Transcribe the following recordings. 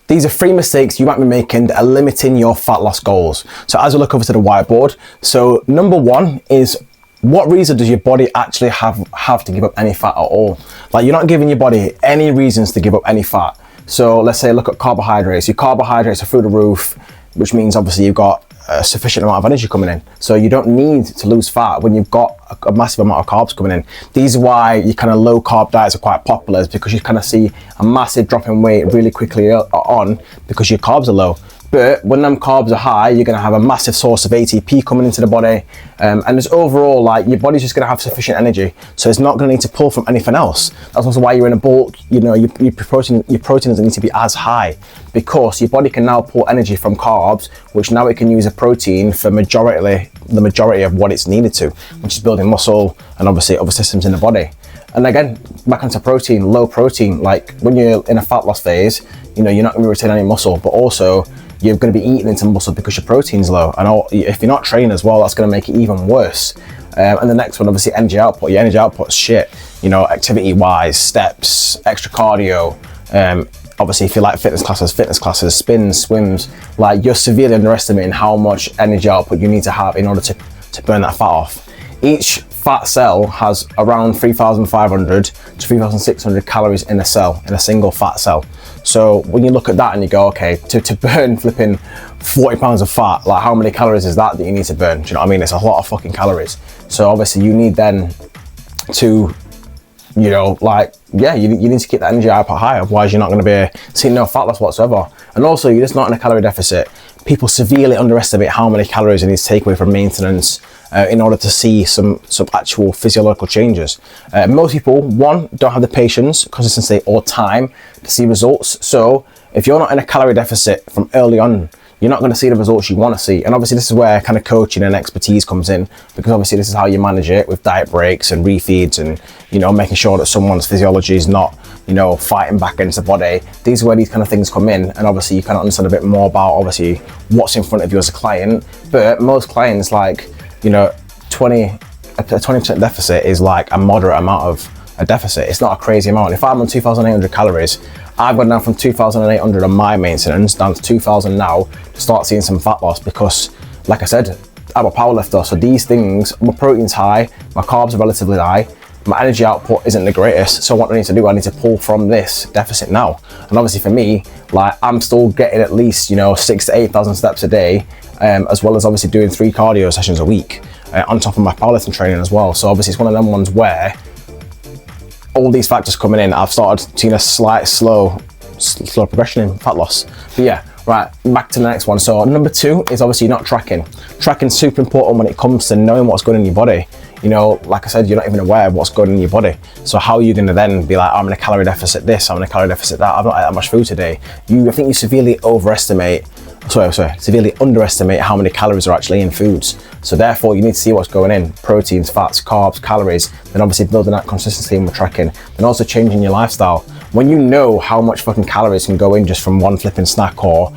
these are 3 mistakes you might be making that are limiting your fat loss goals. So as we look over to the whiteboard, so number 1 is, what reason does your body actually have to give up any fat at all? Like, you're not giving your body any reasons to give up any fat. So let's say, look at carbohydrates. Your carbohydrates are through the roof, which means obviously you've got a sufficient amount of energy coming in. So you don't need to lose fat when you've got a massive amount of carbs coming in. These are why your kind of low carb diets are quite popular, is because you kind of see a massive drop in weight really quickly on because your carbs are low. But when them carbs are high, you're going to have a massive source of ATP coming into the body, and just overall, like, your body's just going to have sufficient energy, so it's not going to need to pull from anything else. That's also why you're in a bulk. You know, your protein doesn't need to be as high, because your body can now pull energy from carbs, which now it can use a protein for the majority of what it's needed to, which is building muscle and obviously other systems in the body. And again, back onto protein, low protein. Like, when you're in a fat loss phase, you know, you're not going to retain any muscle, but also you're going to be eating into muscle because your protein's low. And if you're not training as well, that's going to make it even worse. And the next one, obviously, energy output. Your energy output's shit, you know, activity-wise, steps, extra cardio. Obviously, if you like fitness classes, spins, swims, like, you're severely underestimating how much energy output you need to have in order to burn that fat off. Each fat cell has around 3,500 to 3,600 calories in a cell, in a single fat cell. So when you look at that and you go, okay, to burn flipping 40 pounds of fat, like, how many calories is that you need to burn? Do you know what I mean? It's a lot of fucking calories. So obviously you need then to, you know, like, yeah, you need to keep that energy output high, otherwise you're not going to be seeing no fat loss whatsoever. And also, you're just not in a calorie deficit. People severely underestimate how many calories they need to take away from maintenance in order to see some actual physiological changes. Most people, 1, don't have the patience, consistency, or time to see results. So if you're not in a calorie deficit from early on, you're not going to see the results you want to see. And obviously this is where kind of coaching and expertise comes in, because obviously this is how you manage it with diet breaks and refeeds, and, you know, making sure that someone's physiology is not, you know, fighting back against the body. These are where these kind of things come in, and obviously you kind of understand a bit more about obviously what's in front of you as a client. But most clients, like, you know, a 20% deficit is like a moderate amount of a deficit. It's not a crazy amount. If I'm on 2,800 calories, I've gone down from 2,800 on my maintenance down to 2,000 now to start seeing some fat loss, because, like I said, I'm a powerlifter. So these things, my protein's high, my carbs are relatively high, my energy output isn't the greatest. So what I need to do, I need to pull from this deficit now. And obviously for me, like, I'm still getting at least, you know, 6,000 to 8,000 steps a day, as well as obviously doing 3 cardio sessions a week on top of my powerlifting training as well. So obviously it's one of them ones where all these factors coming in, I've started seeing a slight slow progression in fat loss. But yeah, right, back to the next one. So number 2 is obviously not tracking. Tracking's super important when it comes to knowing what's going on in your body. You know, like I said, you're not even aware of what's going on in your body. So how are you going to then be like, I'm in a calorie deficit this, I'm in a calorie deficit that, I've not ate that much food today. I think you severely severely underestimate how many calories are actually in foods. So therefore you need to see what's going in: proteins, fats, carbs, calories. Then obviously building that consistency in with tracking, and also changing your lifestyle. When you know how much fucking calories can go in just from one flipping snack or,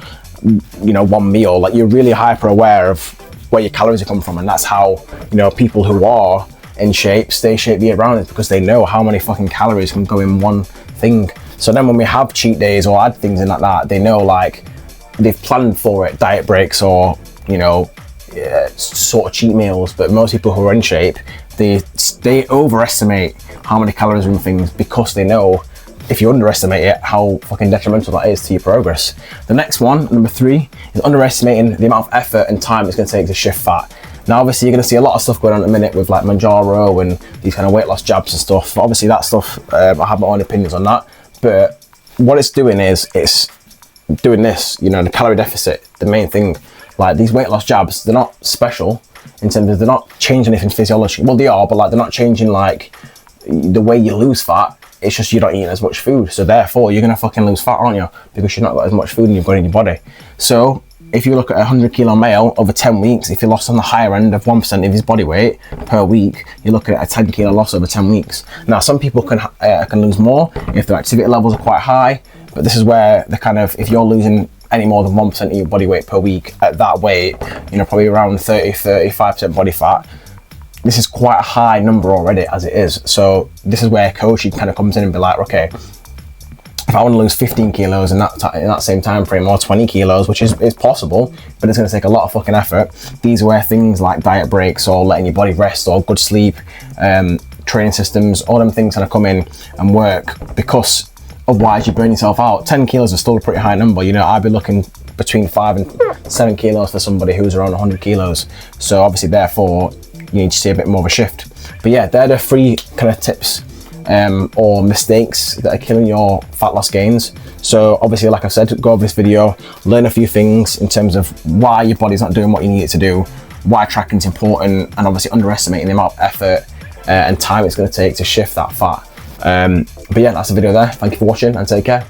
you know, one meal, like, you're really hyper aware of where your calories are coming from. And that's how, you know, people who are in shape stay shape year round, is because they know how many fucking calories can go in one thing. So then when we have cheat days or add things in like that, they know, like, they've planned for it, diet breaks or, you know, sort of cheat meals. But most people who are in shape, they overestimate how many calories are in things, because they know if you underestimate it, how fucking detrimental that is to your progress. The next one, number 3, is underestimating the amount of effort and time it's going to take to shift fat. Now, obviously, you're going to see a lot of stuff going on at the minute with, like, Mounjaro and these kind of weight loss jabs and stuff. Obviously, that stuff, I have my own opinions on that. But what it's doing is, it's doing this, you know, the calorie deficit, the main thing. Like, these weight loss jabs, they're not special in terms of they're not changing anything physiology. Well, they are, but, like, they're not changing, like, the way you lose fat. It's just you're not eating as much food. So therefore, you're going to fucking lose fat, aren't you? Because you're not got as much food you've got in your body. So if you look at a 100 kilo male over 10 weeks, if you lost on the higher end of 1% of his body weight per week, you're looking at a 10 kilo loss over 10 weeks. Now, some people can lose more if their activity levels are quite high, but this is where the kind of, if you're losing any more than 1% of your body weight per week at that weight, you know, probably around 35% body fat, this is quite a high number already as it is. So this is where coaching kind of comes in and be like, okay, if I want to lose 15 kilos in that same time frame, or 20 kilos, which is possible, but it's going to take a lot of fucking effort. These are where things like diet breaks, or letting your body rest, or good sleep, training systems, all them things kind of come in and work, because otherwise you burn yourself out. 10 kilos is still a pretty high number. You know, I'd be looking between 5 and 7 kilos for somebody who's around 100 kilos. So obviously, therefore, you need to see a bit more of a shift. But yeah, they're the 3 kind of tips or mistakes that are killing your fat loss gains. So obviously, like I said, go over this video, learn a few things in terms of why your body's not doing what you need it to do, why tracking's important, and obviously underestimating the amount of effort and time it's going to take to shift that fat. But yeah, that's the video there. Thank you for watching, and take care.